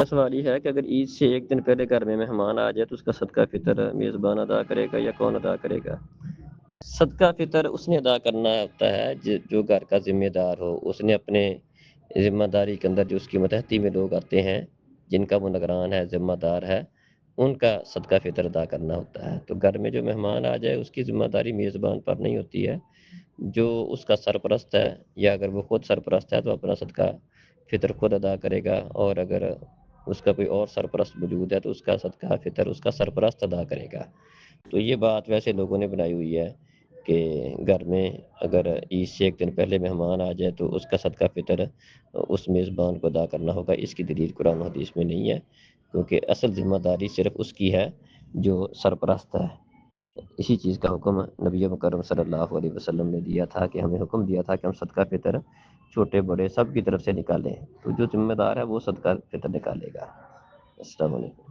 میرا سوال یہ ہے کہ اگر عید سے ایک دن پہلے گھر میں مہمان آ جائے تو اس کا صدقہ فطر میزبان ادا کرے گا یا کون ادا کرے گا؟ صدقہ فطر اس نے ادا کرنا ہوتا ہے جو گھر کا ذمہ دار ہو، اس نے اپنے ذمہ داری کے اندر جو اس کی متحدی میں لوگ آتے ہیں، جن کا وہ نگران ہے، ذمہ دار ہے، ان کا صدقہ فطر ادا کرنا ہوتا ہے۔ تو گھر میں جو مہمان آ جائے اس کی ذمہ داری میزبان پر نہیں ہوتی ہے، جو اس کا سرپرست ہے یا اگر وہ خود سرپرست ہے تو اپنا صدقہ فطر خود ادا کرے گا، اور اگر اس کا کوئی اور سرپرست موجود ہے تو اس کا صدقہ فطر اس کا سرپرست ادا کرے گا۔ تو یہ بات ویسے لوگوں نے بنائی ہوئی ہے کہ گھر میں اگر عید سے ایک دن پہلے مہمان آ جائے تو اس کا صدقہ فطر اس میزبان کو ادا کرنا ہوگا۔ اس کی دلیل قرآن و حدیث میں نہیں ہے، کیونکہ اصل ذمہ داری صرف اس کی ہے جو سرپرست ہے۔ اسی چیز کا حکم نبی مکرم صلی اللہ علیہ وسلم نے دیا تھا کہ ہمیں حکم دیا تھا کہ ہم صدقہ فطر چھوٹے بڑے سب کی طرف سے نکالیں، تو جو ذمہ دار ہے وہ صدقہ فطر نکالے گا۔ السلام علیکم۔